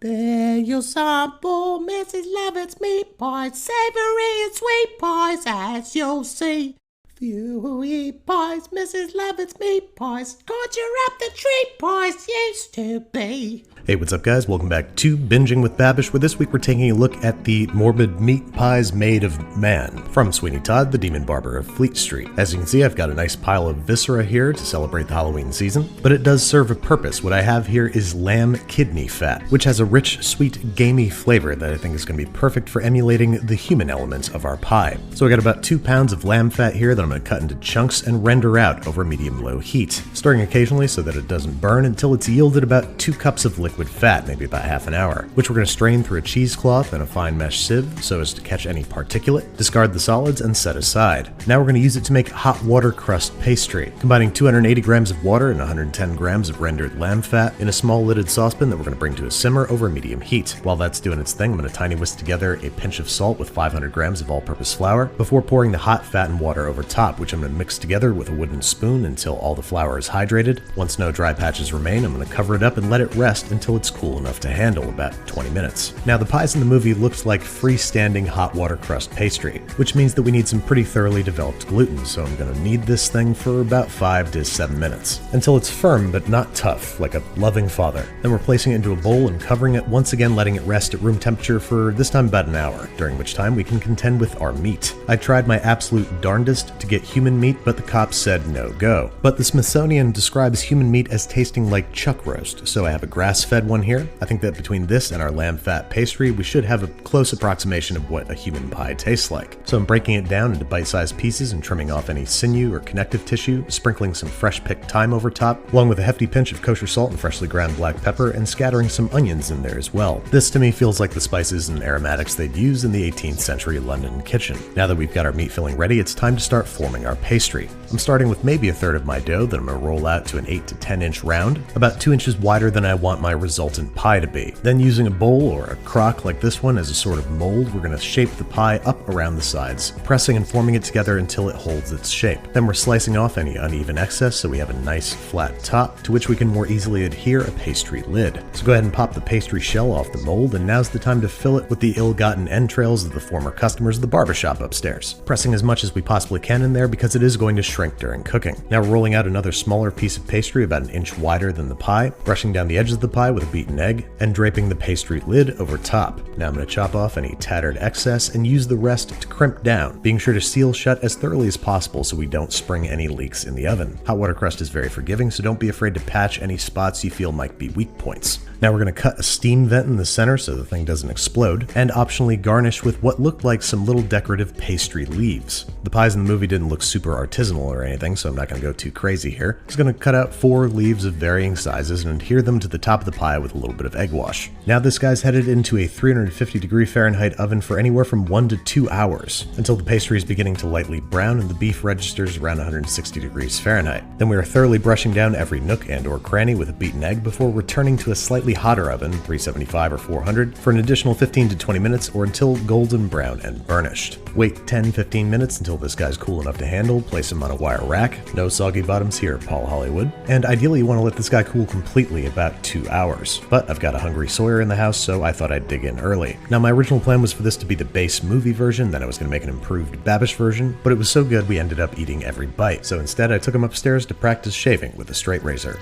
There you'll sample Mrs. Lovett's meat pies, savoury and sweet pies, as you'll see. Few eat pies, Mrs. Lovett's meat pies, conjure up the treat pies used to be. Hey, what's up guys? Welcome back to Binging with Babish, where this week we're taking a look at the morbid meat pies made of man from Sweeney Todd, the Demon Barber of Fleet Street. As you can see, I've got a nice pile of viscera here to celebrate the Halloween season, but it does serve a purpose. What I have here is lamb kidney fat, which has a rich, sweet, gamey flavor that I think is going to be perfect for emulating the human elements of our pie. So I got about 2 pounds of lamb fat here that I'm going to cut into chunks and render out over medium-low heat, stirring occasionally so that it doesn't burn until it's yielded about 2 cups of liquid fat, maybe about half an hour, which we're going to strain through a cheesecloth and a fine mesh sieve so as to catch any particulate, discard the solids, and set aside. Now we're going to use it to make hot water crust pastry, combining 280 grams of water and 110 grams of rendered lamb fat in a small lidded saucepan that we're going to bring to a simmer over medium heat. While that's doing its thing, I'm going to tiny whisk together a pinch of salt with 500 grams of all-purpose flour before pouring the hot fat and water over top, which I'm going to mix together with a wooden spoon until all the flour is hydrated. Once no dry patches remain, I'm going to cover it up and let it rest until it's cool enough to handle, about 20 minutes. Now the pies in the movie looked like freestanding hot water crust pastry, which means that we need some pretty thoroughly developed gluten, so I'm going to knead this thing for about 5 to 7 minutes, until it's firm but not tough, like a loving father. Then we're placing it into a bowl and covering it, once again letting it rest at room temperature for this time about an hour, during which time we can contend with our meat. I tried my absolute darndest to get human meat, but the cops said no go. But the Smithsonian describes human meat as tasting like chuck roast, so I have a grass-fed one here. I think that between this and our lamb fat pastry, we should have a close approximation of what a human pie tastes like. So I'm breaking it down into bite-sized pieces and trimming off any sinew or connective tissue, sprinkling some fresh-picked thyme over top, along with a hefty pinch of kosher salt and freshly ground black pepper, and scattering some onions in there as well. This to me feels like the spices and aromatics they'd use in the 18th century London kitchen. Now that we've got our meat filling ready, it's time to start forming our pastry. I'm starting with maybe a third of my dough that I'm going to roll out to an 8 to 10 inch round, about 2 inches wider than I want my resultant pie to be. Then using a bowl or a crock like this one as a sort of mold, we're going to shape the pie up around the sides, pressing and forming it together until it holds its shape. Then we're slicing off any uneven excess so we have a nice flat top to which we can more easily adhere a pastry lid. So go ahead and pop the pastry shell off the mold, and now's the time to fill it with the ill-gotten entrails of the former customers of the barbershop upstairs, pressing as much as we possibly can in there because it is going to shrink during cooking. Now we're rolling out another smaller piece of pastry about an inch wider than the pie, brushing down the edges of the pie with a beaten egg, and draping the pastry lid over top. Now I'm going to chop off any tattered excess and use the rest to crimp down, being sure to seal shut as thoroughly as possible so we don't spring any leaks in the oven. Hot water crust is very forgiving, so don't be afraid to patch any spots you feel might be weak points. Now we're going to cut a steam vent in the center so the thing doesn't explode, and optionally garnish with what looked like some little decorative pastry leaves. The pies in the movie didn't look super artisanal or anything, so I'm not going to go too crazy here. I'm just going to cut out 4 leaves of varying sizes and adhere them to the top of the pie with a little bit of egg wash. Now this guy's headed into a 350-degree Fahrenheit oven for anywhere from 1 to 2 hours, until the pastry is beginning to lightly brown and the beef registers around 160 degrees Fahrenheit. Then we are thoroughly brushing down every nook and or cranny with a beaten egg before returning to a slightly hotter oven, 375 or 400, for an additional 15 to 20 minutes or until golden brown and burnished. Wait 10-15 minutes until this guy's cool enough to handle, place him on a wire rack. No soggy bottoms here, Paul Hollywood. And ideally you want to let this guy cool completely about 2 hours. But I've got a hungry Sawyer in the house, so I thought I'd dig in early. Now my original plan was for this to be the base movie version, then I was going to make an improved Babish version, but it was so good we ended up eating every bite. So instead I took him upstairs to practice shaving with a straight razor.